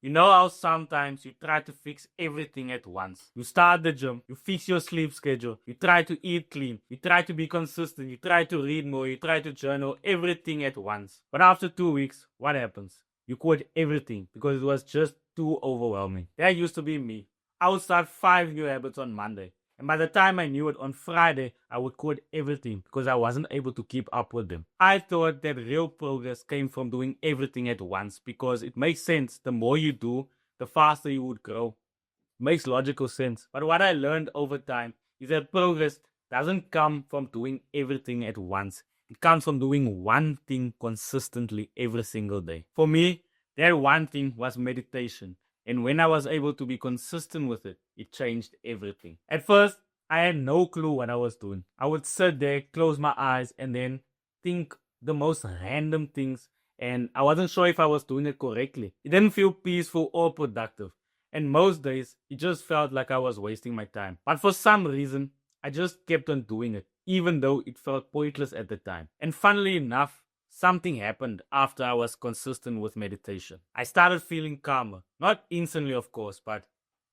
You know how sometimes you try to fix everything at once. You start the gym, you fix your sleep schedule, you try to eat clean, you try to be consistent, you try to read more, you try to journal, everything at once. But after 2 weeks, what happens? You quit everything because it was just too overwhelming. That used to be me. I would start 5 new habits on Monday. And by the time I knew it on Friday, I would quit everything because I wasn't able to keep up with them. I thought that real progress came from doing everything at once because it makes sense. The more you do, the faster you would grow. Makes logical sense. But what I learned over time is that progress doesn't come from doing everything at once. It comes from doing one thing consistently every single day. For me, that one thing was meditation. And when I was able to be consistent with it, it changed everything. At first, I had no clue what I was doing. I would sit there, close my eyes, and then think the most random things. And I wasn't sure if I was doing it correctly. It didn't feel peaceful or productive. And most days, it just felt like I was wasting my time. But for some reason, I just kept on doing it, even though it felt pointless at the time. And funnily enough, something happened after I was consistent with meditation. I started feeling calmer. Not instantly, of course, but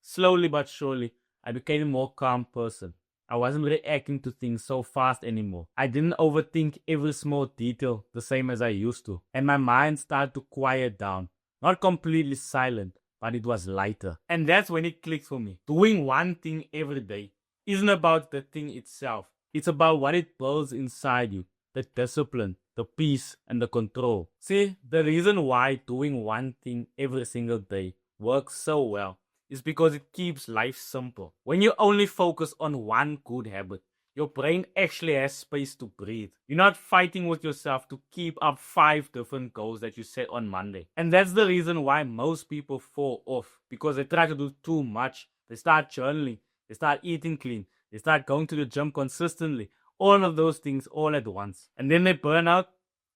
slowly but surely, I became a more calm person. I wasn't reacting to things so fast anymore. I didn't overthink every small detail the same as I used to. And my mind started to quiet down. Not completely silent, but it was lighter. And that's when it clicked for me. Doing one thing every day isn't about the thing itself. It's about what it builds inside you. The discipline, the peace, and the control. See, the reason why doing one thing every single day works so well is because it keeps life simple. When you only focus on one good habit, your brain actually has space to breathe. You're not fighting with yourself to keep up 5 different goals that you set on Monday. And that's the reason why most people fall off, because they try to do too much. They start journaling, they start eating clean, they start going to the gym consistently, all of those things all at once. And then they burn out,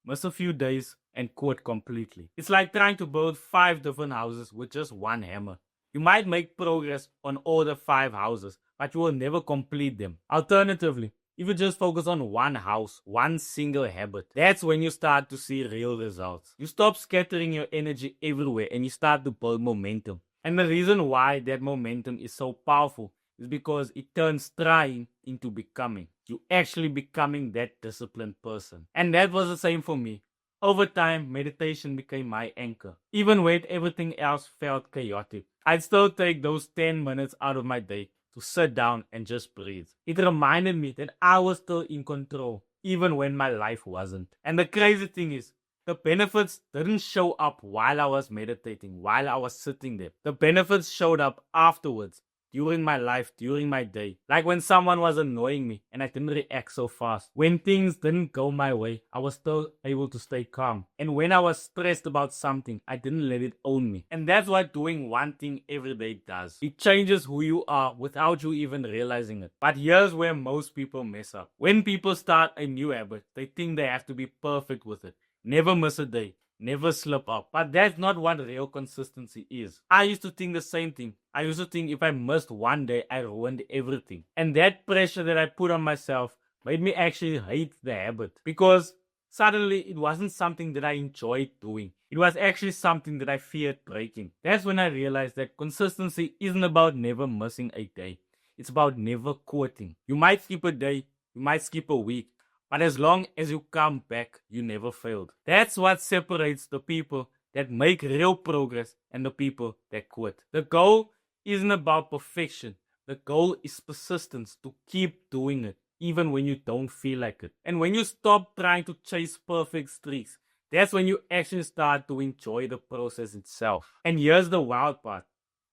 miss a few days, and quit completely. It's like trying to build 5 different houses with just one hammer. You might make progress on all the 5 houses, but you will never complete them. Alternatively, if you just focus on one house, one single habit, that's when you start to see real results. You stop scattering your energy everywhere and you start to build momentum. And the reason why that momentum is so powerful is because it turns trying into becoming. You actually becoming that disciplined person. And that was the same for me. Over time, meditation became my anchor. Even when everything else felt chaotic, I'd still take those 10 minutes out of my day to sit down and just breathe. It reminded me that I was still in control, even when my life wasn't. And the crazy thing is, the benefits didn't show up while I was meditating, while I was sitting there. The benefits showed up afterwards, during my life, during my day. Like when someone was annoying me and I didn't react so fast. When things didn't go my way, I was still able to stay calm. And when I was stressed about something, I didn't let it own me. And that's what doing one thing every day does. It changes who you are without you even realizing it. But here's where most people mess up. When people start a new habit, they think they have to be perfect with it. Never miss a day. Never slip up. But that's not what real consistency is. I used to think the same thing. I used to think if I missed one day, I ruined everything. And that pressure that I put on myself made me actually hate the habit. Because suddenly it wasn't something that I enjoyed doing. It was actually something that I feared breaking. That's when I realized that consistency isn't about never missing a day. It's about never quitting. You might skip a day, you might skip a week, but as long as you come back, you never failed. That's what separates the people that make real progress and the people that quit. The goal isn't about perfection. The goal is persistence, to keep doing it, even when you don't feel like it. And when you stop trying to chase perfect streaks, that's when you actually start to enjoy the process itself. And here's the wild part.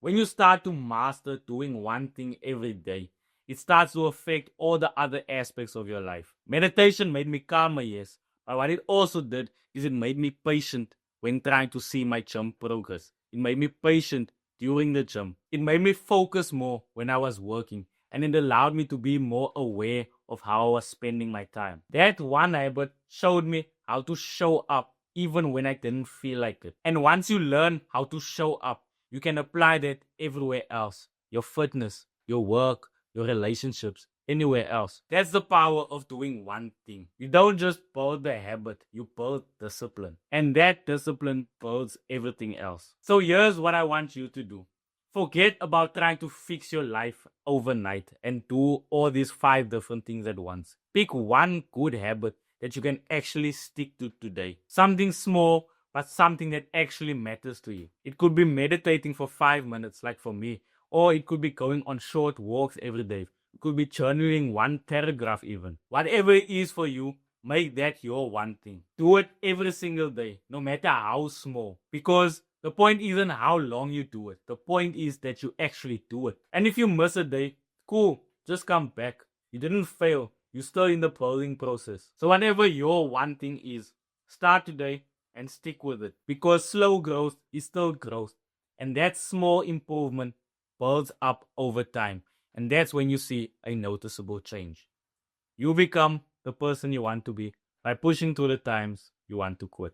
When you start to master doing one thing every day, it starts to affect all the other aspects of your life. Meditation made me calmer, yes, but what it also did is it made me patient when trying to see my gym progress. It made me patient during the gym. It made me focus more when I was working, and it allowed me to be more aware of how I was spending my time. That one habit showed me how to show up even when I didn't feel like it. And once you learn how to show up, you can apply that everywhere else. Your fitness, your work, your relationships, anywhere else. That's the power of doing one thing. You don't just build the habit, you build discipline. And that discipline builds everything else. So here's what I want you to do. Forget about trying to fix your life overnight and do all these 5 different things at once. Pick one good habit that you can actually stick to today. Something small, but something that actually matters to you. It could be meditating for 5 minutes, like for me, or it could be going on short walks every day. It could be journaling 1 paragraph even. Whatever it is for you, make that your one thing. Do it every single day, no matter how small. Because the point isn't how long you do it. The point is that you actually do it. And if you miss a day, cool, just come back. You didn't fail. You're still in the building process. So whatever your one thing is, start today and stick with it. Because slow growth is still growth. And that small improvement builds up over time. And that's when you see a noticeable change. You become the person you want to be by pushing through the times you want to quit.